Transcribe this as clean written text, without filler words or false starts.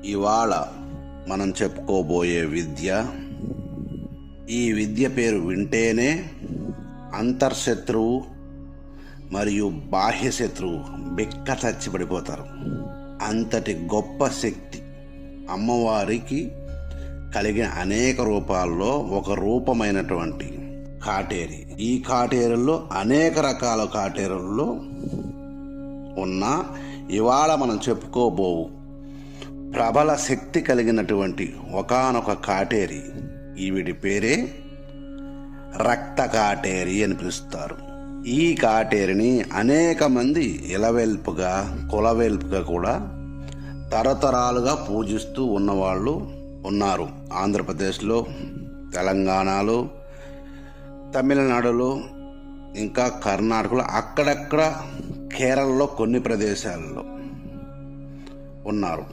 ఇవాళ మనం చెప్పుకోబోయే విద్య, ఈ విద్య పేరు వింటేనే అంతర్శత్రువు మరియు బాహ్య శత్రువు బిక్క చచ్చిపడిపోతారు. అంతటి గొప్ప శక్తి అమ్మవారికి కలిగిన అనేక రూపాల్లో ఒక రూపమైనటువంటి కాటేరి. ఈ కాటేరుల్లో అనేక రకాల కాటేరుల్లో ఉన్న ఇవాళ మనం చెప్పుకోబోవు ప్రబల శక్తి కలిగినటువంటి ఒకానొక కాటేరి, ఈవిడి పేరే రక్త కాటేరి అని పిలుస్తారు. ఈ కాటేరిని అనేక మంది ఇలవెల్పుగా, కులవెల్పుగా కూడా తరతరాలుగా పూజిస్తూ ఉన్నవాళ్ళు ఉన్నారు. ఆంధ్రప్రదేశ్లో, తెలంగాణలో, తమిళనాడులో, ఇంకా కర్ణాటకలో, అక్కడక్కడ కేరళలో కొన్ని ప్రదేశాల్లో ఉన్నారు.